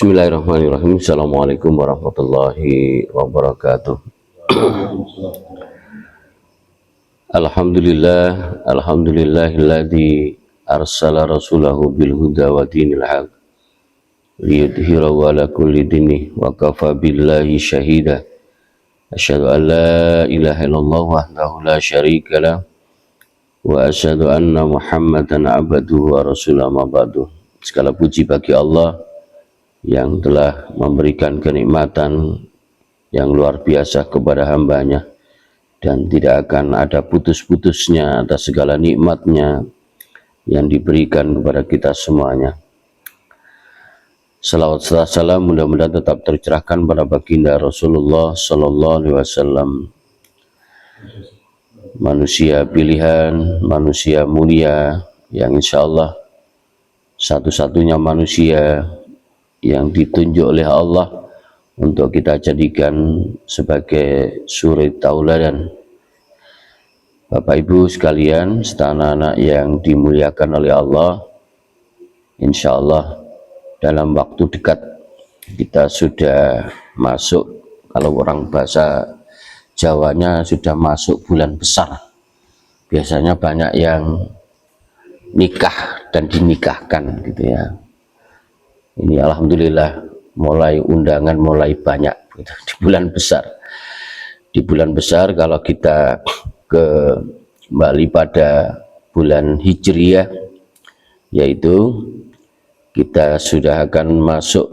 Bismillahirrahmanirrahim. Assalamualaikum warahmatullahi wabarakatuh. Alhamdulillahilladzi arsala rasulahu bil huda wa dinil haq liyudhhirahu ala kulli dini wa kafa billahi syahida. Asyhadu an la ilaha illallah wahdahu la syarika lah wa asyhadu anna Muhammadan abduhu wa rasuluhu ma ba'du. Segala puji bagi Allah yang telah memberikan kenikmatan yang luar biasa kepada hambanya, dan tidak akan ada putus-putusnya atas segala nikmatnya yang diberikan kepada kita semuanya. Salawat serta salam mudah-mudahan tetap tercerahkan pada baginda Rasulullah Sallallahu Alaihi Wasallam, manusia pilihan, manusia mulia, yang insya Allah satu-satunya manusia yang ditunjuk oleh Allah untuk kita jadikan sebagai suri tauladan. Bapak Ibu sekalian, serta anak-anak yang dimuliakan oleh Allah, insya Allah dalam waktu dekat kita sudah masuk, kalau orang bahasa Jawanya sudah masuk bulan besar. Biasanya banyak yang nikah dan dinikahkan gitu ya. Ini alhamdulillah mulai undangan mulai banyak gitu, di bulan besar. Di bulan besar kalau kita kembali pada bulan Hijriyah, yaitu kita sudah akan masuk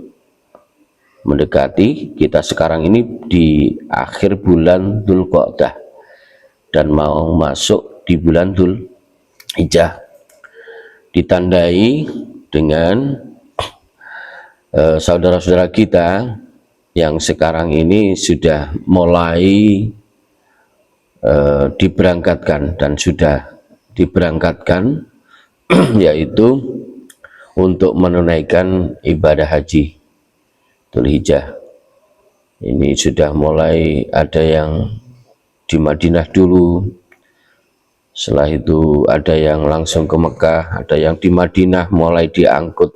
mendekati, kita sekarang ini di akhir bulan Dzulqa'dah dan mau masuk di bulan Dzulhijjah, ditandai dengan saudara-saudara kita yang sekarang ini sudah mulai diberangkatkan dan sudah diberangkatkan yaitu untuk menunaikan ibadah haji Dzulhijjah. Ini sudah mulai ada yang di Madinah dulu, setelah itu ada yang langsung ke Mekah, ada yang di Madinah mulai diangkut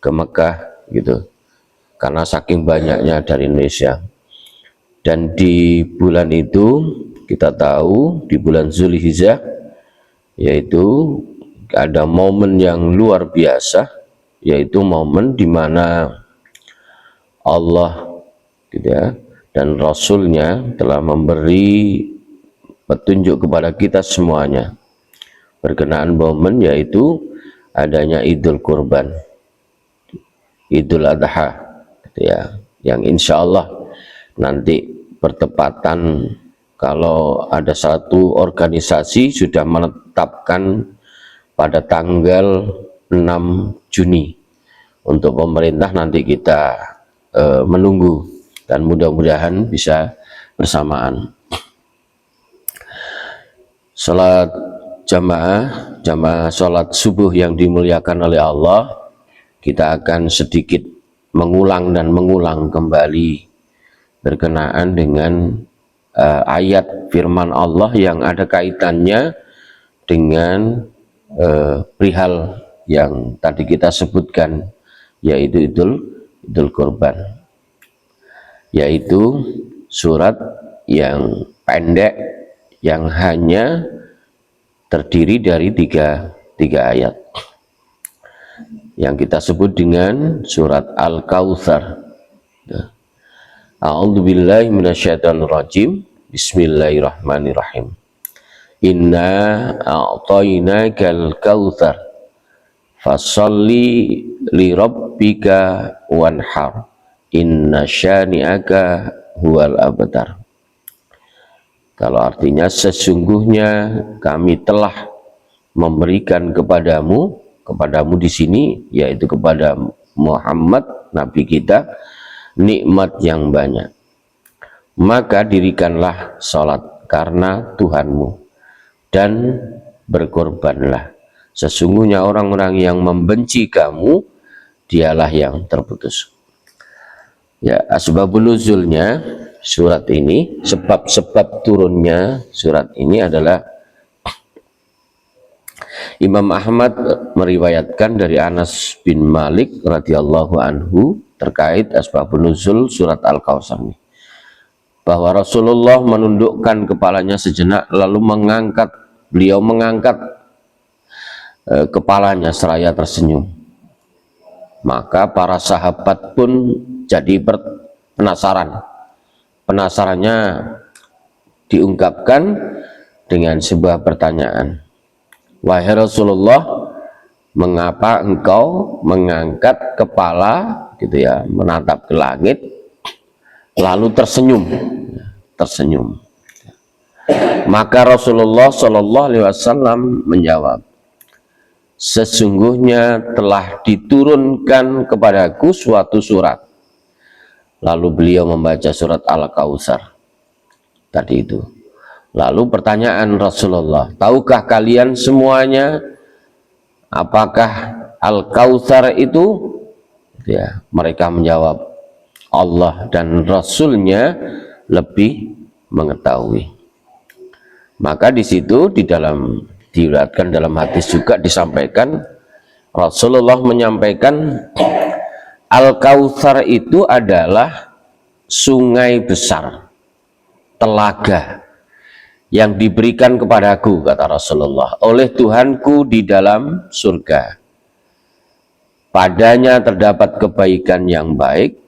ke Mekah gitu, karena saking banyaknya dari Indonesia. Dan di bulan itu kita tahu di bulan Dzulhijjah yaitu ada momen yang luar biasa, yaitu momen di mana Allah gitu ya, dan Rasulnya telah memberi petunjuk kepada kita semuanya berkenaan momen yaitu adanya Idul Kurban, Idul Adha gitu ya, yang insya Allah nanti bertepatan kalau ada satu organisasi sudah menetapkan pada tanggal 6 Juni untuk pemerintah, nanti kita menunggu dan mudah-mudahan bisa bersamaan. Salat jamaah salat subuh yang dimuliakan oleh Allah, kita akan sedikit mengulang dan mengulang kembali berkenaan dengan ayat firman Allah yang ada kaitannya dengan perihal yang tadi kita sebutkan, yaitu Idul Kurban, yaitu surat yang pendek yang hanya terdiri dari tiga ayat yang kita sebut dengan surat Al-Kautsar. A'udzubillahi minasyaitonirrajim. Bismillahirrahmanirrahim. Inna a'tainakal kautsar fasholli li rabbika wanhar inna syani'aka huwal abtar. Kalau artinya sesungguhnya kami telah memberikan kepadamu di sini yaitu kepada Muhammad Nabi kita nikmat yang banyak, maka dirikanlah salat karena Tuhanmu dan berkorbanlah, sesungguhnya orang-orang yang membenci kamu dialah yang terputus. Ya, asbabun nuzulnya surat ini, sebab-sebab turunnya surat ini adalah Imam Ahmad meriwayatkan dari Anas bin Malik radhiyallahu anhu terkait asbabun nuzul surat Al-Kautsar ini, bahwa Rasulullah menundukkan kepalanya sejenak lalu beliau mengangkat kepalanya seraya tersenyum. Maka para sahabat pun jadi penasaran. Penasarannya diungkapkan dengan sebuah pertanyaan, wahai Rasulullah, mengapa engkau mengangkat kepala gitu ya, menatap ke langit lalu tersenyum? Maka Rasulullah Shallallahu Alaihi Wasallam menjawab, sesungguhnya telah diturunkan kepadaku suatu surat. Lalu beliau membaca surat Al-Kautsar tadi itu. Lalu pertanyaan Rasulullah, tahukah kalian semuanya apakah Al-Kautsar itu? Ya, mereka menjawab, Allah dan Rasulnya lebih mengetahui. Maka di situ diriwayatkan dalam hadis juga disampaikan, Rasulullah menyampaikan Al-Kautsar itu adalah sungai besar, telaga yang diberikan kepadaku, kata Rasulullah, oleh Tuhanku di dalam surga. Padanya terdapat kebaikan yang baik.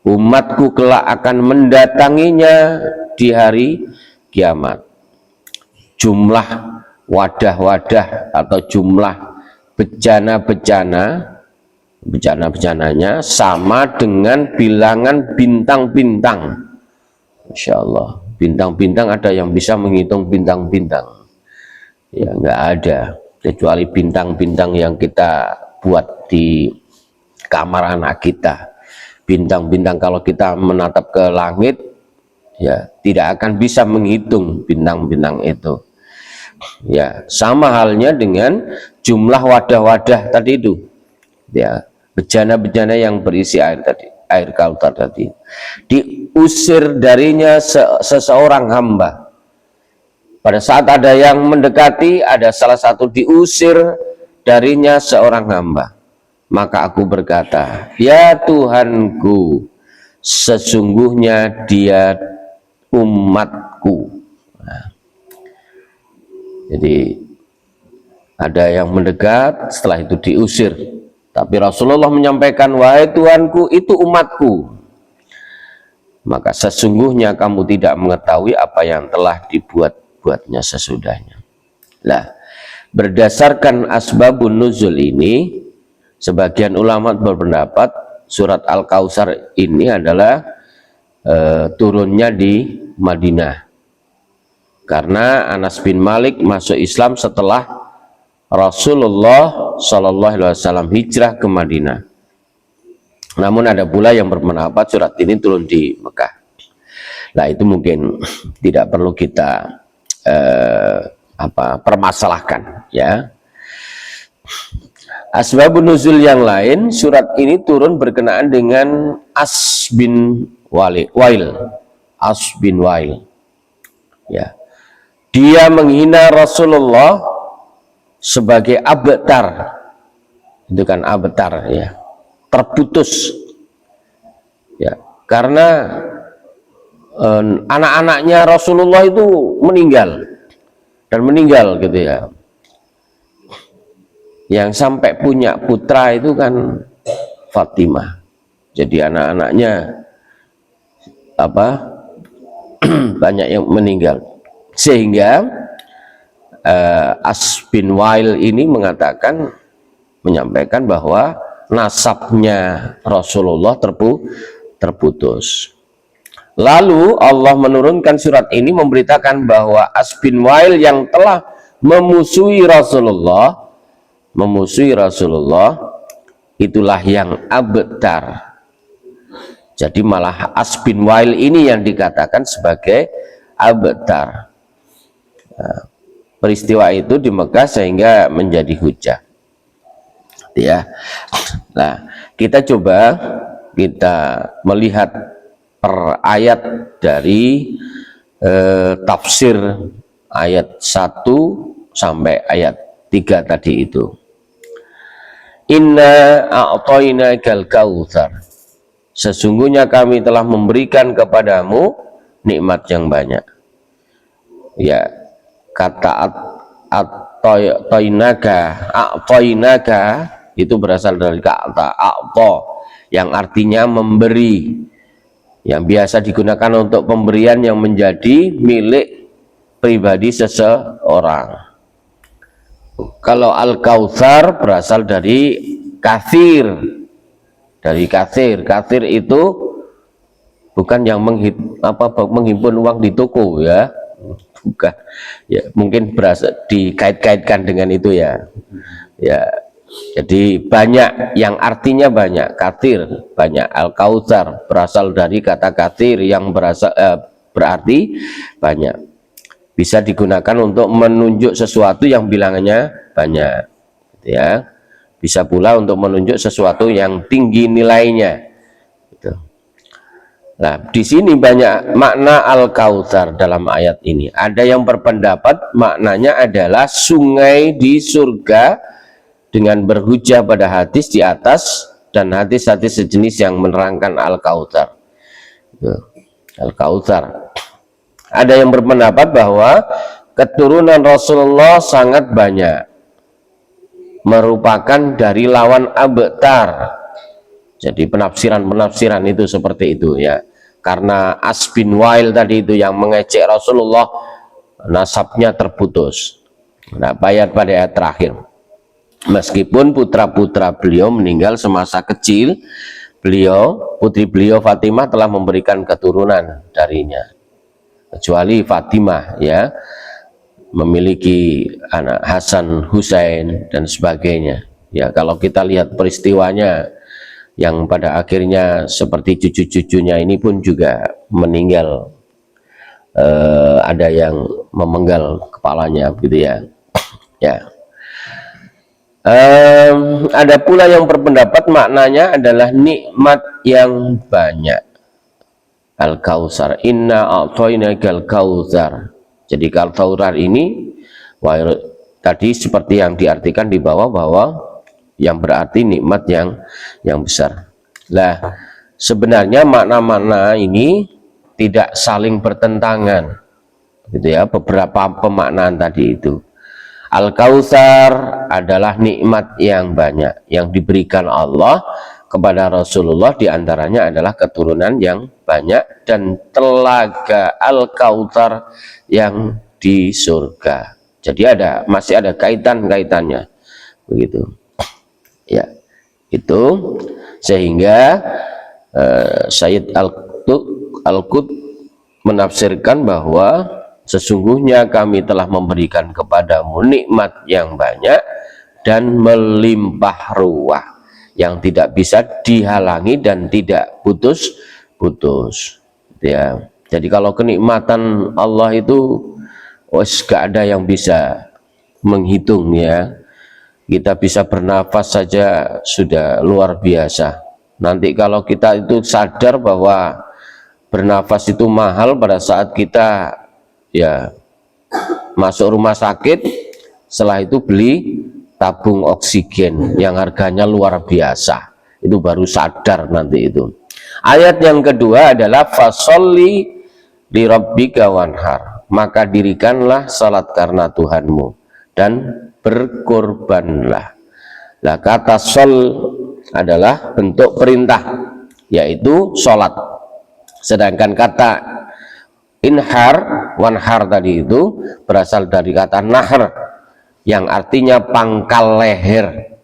Umatku kelak akan mendatanginya di hari kiamat. Jumlah wadah-wadah atau jumlah bencana-bencananya sama dengan bilangan bintang-bintang. Masya Allah, bintang-bintang ada yang bisa menghitung bintang-bintang? Ya nggak ada, kecuali bintang-bintang yang kita buat di kamar anak kita. Bintang-bintang kalau kita menatap ke langit, ya tidak akan bisa menghitung bintang-bintang itu. Ya, sama halnya dengan jumlah wadah-wadah tadi itu. Ya, bejana-bejana yang berisi air tadi, air Kautsar tadi. Diusir darinya seseorang hamba. Pada saat ada yang mendekati, ada salah satu diusir darinya seorang hamba. Maka aku berkata, ya Tuhanku, sesungguhnya dia umatku. Nah, jadi ada yang mendekat, setelah itu diusir. Tapi Rasulullah menyampaikan, wahai Tuhanku, itu umatku. Maka sesungguhnya kamu tidak mengetahui apa yang telah dibuat-buatnya sesudahnya. Nah, berdasarkan asbabun nuzul ini, sebagian ulama berpendapat surat Al-Kautsar ini adalah turunnya di Madinah. Karena Anas bin Malik masuk Islam setelah Rasulullah Shallallahu Alaihi Wasallam hijrah ke Madinah. Namun ada pula yang berpendapat surat ini turun di Mekah. Nah itu mungkin tidak perlu kita permasalahkan, ya. Asbabun nuzul yang lain, surat ini turun berkenaan dengan As bin Wail. Ya. Dia menghina Rasulullah sebagai abtar. Itu kan abtar, ya. Terputus. Ya, karena anak-anaknya Rasulullah itu meninggal gitu ya. Yang sampai punya putra itu kan Fatimah. Jadi anak-anaknya banyak yang meninggal, sehingga As bin Wail ini menyampaikan bahwa nasabnya Rasulullah terputus. Lalu Allah menurunkan surat ini memberitakan bahwa As bin Wail yang telah memusuhi Rasulullah itulah yang abtar. Jadi malah As bin Wail ini yang dikatakan sebagai abtar. Nah, peristiwa itu di Mekah sehingga menjadi hujah. Ya. Nah, kita coba melihat per ayat dari tafsir ayat 1 sampai ayat tiga tadi itu. Inna a'tainakal kautsar, sesungguhnya kami telah memberikan kepadamu nikmat yang banyak. Ya, kata a'tainaka itu berasal dari kata a'ta yang artinya memberi, yang biasa digunakan untuk pemberian yang menjadi milik pribadi seseorang. Kalau al-kautsar berasal dari katsir, dari katsir. Katsir itu bukan yang menghimpun uang di toko ya, bukan ya, mungkin berasal dikait-kaitkan dengan itu ya. Ya, jadi banyak, yang artinya banyak. Katsir banyak. Al-kautsar berasal dari kata katsir yang berarti banyak. Bisa digunakan untuk menunjuk sesuatu yang bilangannya banyak, ya. Bisa pula untuk menunjuk sesuatu yang tinggi nilainya. Gitu. Nah, di sini banyak makna al-kautsar dalam ayat ini. Ada yang berpendapat maknanya adalah sungai di surga dengan berhujah pada hadis di atas dan hadis-hadis sejenis yang menerangkan al-kautsar. Gitu. Al-kautsar. Ada yang berpendapat bahwa keturunan Rasulullah sangat banyak, merupakan dari lawan abtar. Jadi penafsiran itu seperti itu ya. Karena As bin Wail tadi itu yang mengecek Rasulullah, nasabnya terputus. Nah, pada ayat terakhir. Meskipun putra-putra beliau meninggal semasa kecil, putri beliau Fatimah telah memberikan keturunan darinya. Kecuali Fatimah ya, memiliki anak Hasan, Husain dan sebagainya. Ya, kalau kita lihat peristiwanya yang pada akhirnya seperti cucu-cucunya ini pun juga meninggal, ada yang memenggal kepalanya begitu ya. Ya. Ada pula yang berpendapat maknanya adalah nikmat yang banyak. Al-kautsar, inna a'tainakal kautsar. Jadi kautsar ini tadi seperti yang diartikan di bawah, bahwa yang berarti nikmat yang besar. Lah, sebenarnya makna-makna ini tidak saling bertentangan, gitu ya. Beberapa pemaknaan tadi itu. Al-kautsar adalah nikmat yang banyak yang diberikan Allah kepada Rasulullah, diantaranya adalah keturunan yang banyak dan telaga al-kautsar yang di surga. Jadi masih ada kaitannya begitu ya. Itu sehingga Sayyid Al-Qut menafsirkan bahwa sesungguhnya kami telah memberikan kepadamu nikmat yang banyak dan melimpah ruah yang tidak bisa dihalangi dan tidak putus ya. Jadi kalau kenikmatan Allah itu gak ada yang bisa menghitung ya. Kita bisa bernafas saja sudah luar biasa. Nanti kalau kita itu sadar bahwa bernafas itu mahal pada saat kita ya masuk rumah sakit, setelah itu beli tabung oksigen yang harganya luar biasa, itu baru sadar nanti itu. Ayat yang kedua adalah fasholli li rabbika wanhar, maka dirikanlah salat karena Tuhanmu dan berkorbanlah. Lah, kata sol adalah bentuk perintah, yaitu salat. Sedangkan kata inhar, wanhar tadi itu berasal dari kata nahr yang artinya pangkal leher,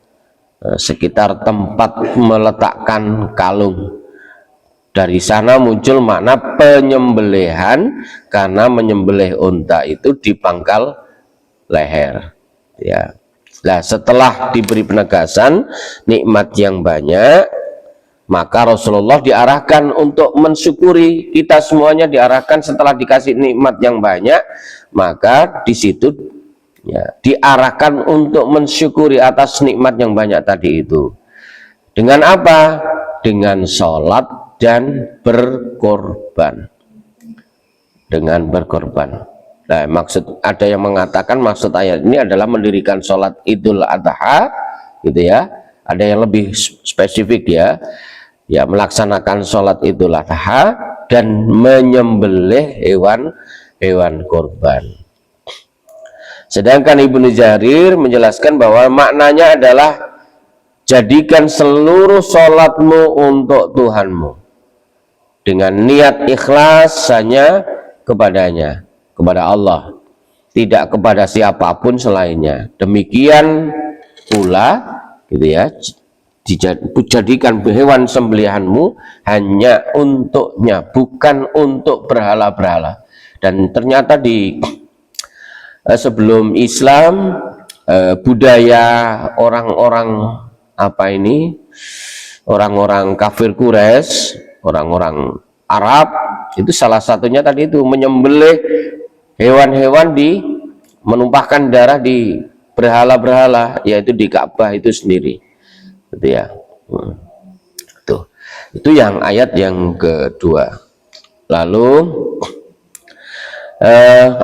sekitar tempat meletakkan kalung. Dari sana muncul makna penyembelihan, karena menyembelih unta itu di pangkal leher ya. Nah, setelah diberi penegasan nikmat yang banyak, maka Rasulullah diarahkan untuk mensyukuri. Kita semuanya diarahkan setelah dikasih nikmat yang banyak, maka di situ ya, diarahkan untuk mensyukuri atas nikmat yang banyak tadi itu. Dengan apa? Dengan sholat dan berkorban. Dengan berkorban. Nah, ada yang mengatakan maksud ayat ini adalah mendirikan sholat Idul Adha, gitu ya. Ada yang lebih spesifik ya, melaksanakan sholat Idul Adha dan menyembelih hewan kurban. Sedangkan Ibnu Jarir menjelaskan bahwa maknanya adalah jadikan seluruh sholatmu untuk Tuhanmu dengan niat ikhlas hanya kepadanya, kepada Allah, tidak kepada siapapun selainnya. Demikian pula, gitu ya, dijadikan hewan sembelihanmu hanya untuknya, bukan untuk berhala-berhala. Dan ternyata di sebelum Islam, budaya orang-orang orang-orang kafir Quraisy, orang-orang Arab, itu salah satunya tadi itu menyembelih hewan-hewan, menumpahkan darah di berhala-berhala, yaitu di Ka'bah itu sendiri, gitu ya. Tuh, itu yang ayat yang kedua. Lalu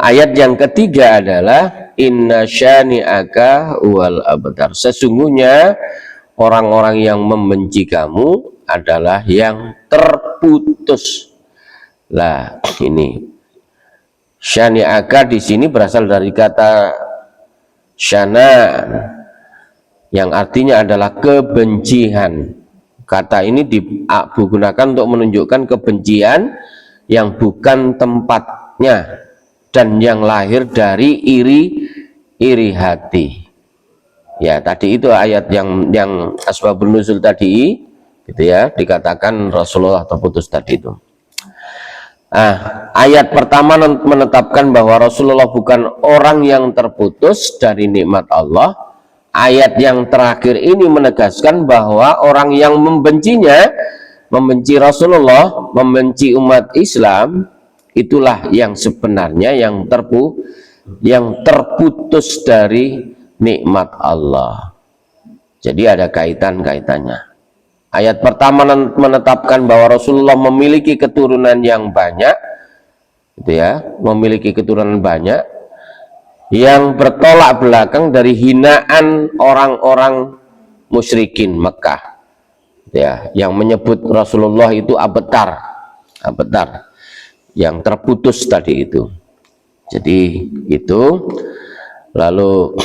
ayat yang ketiga adalah inna syani'aka wal abtar. Sesungguhnya orang-orang yang membenci kamu adalah yang terputus. Lah, ini syani'aka di sini berasal dari kata syana, yang artinya adalah kebencian. Kata ini digunakan untuk menunjukkan kebencian yang bukan tempatnya dan yang lahir dari iri hati. Ya, tadi itu ayat yang asbabun nuzul tadi, gitu ya, dikatakan Rasulullah terputus tadi itu. Ayat pertama menetapkan bahwa Rasulullah bukan orang yang terputus dari nikmat Allah. Ayat yang terakhir ini menegaskan bahwa orang yang membencinya, membenci Rasulullah, membenci umat Islam, itulah yang sebenarnya yang terputus dari nikmat Allah. Jadi ada kaitannya. Ayat pertama menetapkan bahwa Rasulullah memiliki keturunan yang banyak, gitu ya, memiliki keturunan banyak yang bertolak belakang dari hinaan orang-orang musyrikin Mekah, ya, yang menyebut Rasulullah itu abtar, yang terputus tadi itu. Jadi itu, lalu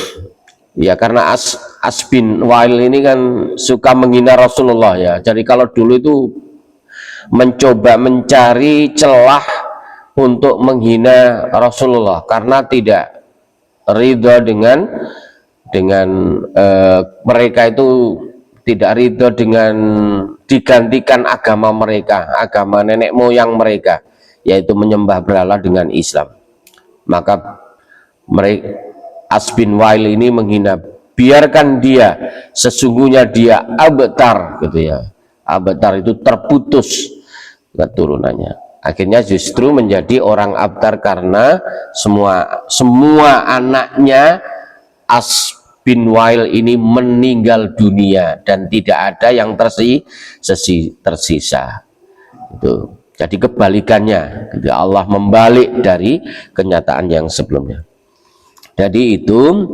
ya karena As bin Wa'il ini kan suka menghina Rasulullah ya. Jadi kalau dulu itu mencoba mencari celah untuk menghina Rasulullah karena tidak ridho dengan mereka itu, tidak ridho dengan digantikan agama mereka, agama nenek moyang mereka, yaitu menyembah berhala dengan Islam. Maka As bin Wa'il ini menghina, biarkan dia, sesungguhnya dia abtar, gitu ya. Abtar itu terputus keturunannya. Akhirnya justru menjadi orang abtar karena semua anaknya As bin Wa'il ini meninggal dunia dan tidak ada yang tersisa. Itu. Jadi kebalikannya, Allah membalik dari kenyataan yang sebelumnya. Jadi itu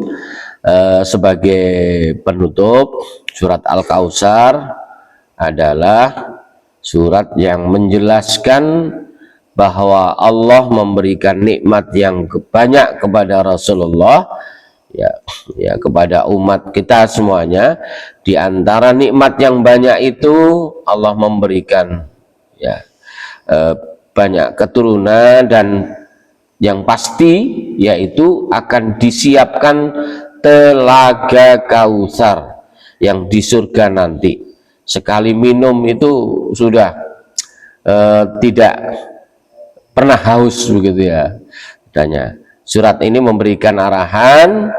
sebagai penutup, surat Al-Kautsar adalah surat yang menjelaskan bahwa Allah memberikan nikmat yang banyak kepada Rasulullah, ya kepada umat kita semuanya. Di antara nikmat yang banyak itu Allah memberikan banyak keturunan, dan yang pasti yaitu akan disiapkan telaga Kautsar yang di surga nanti. Sekali minum itu sudah tidak pernah haus, begitu ya. Adanya surat ini memberikan arahan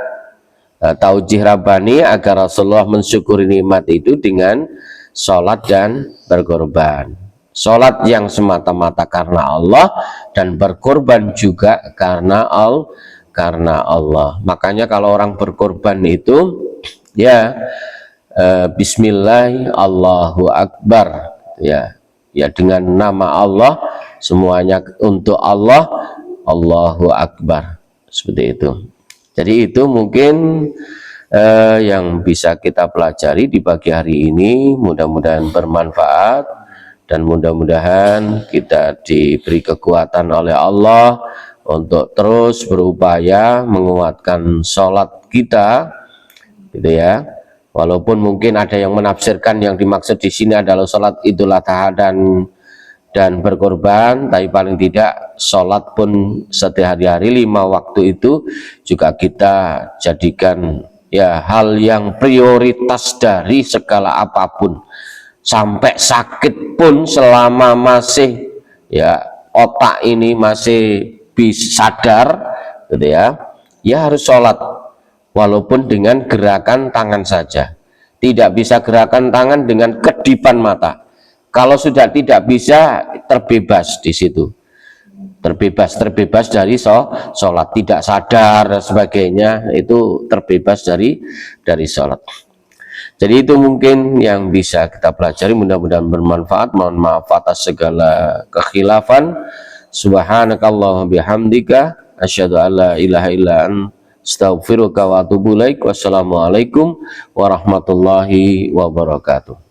taujih Rabbani agar Rasulullah mensyukuri nikmat itu dengan sholat dan berkorban. Sholat yang semata-mata karena Allah dan berkorban juga karena Allah. Makanya kalau orang berkorban itu ya Bismillah Allahu Akbar, ya dengan nama Allah, semuanya untuk Allah, Allahu Akbar. seperti itu. Jadi itu mungkin yang bisa kita pelajari di pagi hari ini. Mudah-mudahan bermanfaat dan mudah-mudahan kita diberi kekuatan oleh Allah untuk terus berupaya menguatkan sholat kita, gitu ya. Walaupun mungkin ada yang menafsirkan yang dimaksud di sini adalah sholat Idul Adha dan berkorban, tapi paling tidak sholat pun sehari-hari 5 waktu itu juga kita jadikan ya hal yang prioritas dari segala apapun. Sampai sakit pun selama masih ya otak ini masih bisa sadar, gitu ya, ya harus sholat walaupun dengan gerakan tangan saja. Tidak bisa gerakan tangan dengan kedipan mata. Kalau sudah tidak bisa, terbebas di situ, terbebas dari sholat, tidak sadar dan sebagainya, itu terbebas dari sholat. Jadi itu mungkin yang bisa kita pelajari, mudah-mudahan bermanfaat. Mohon maaf atas segala kekhilafan. Subhanakallahumma bihamdika asyhadu an la ilaha illa anta astaghfiruka wa atubu ilaik. Wassalamualaikum warahmatullahi wabarakatuh.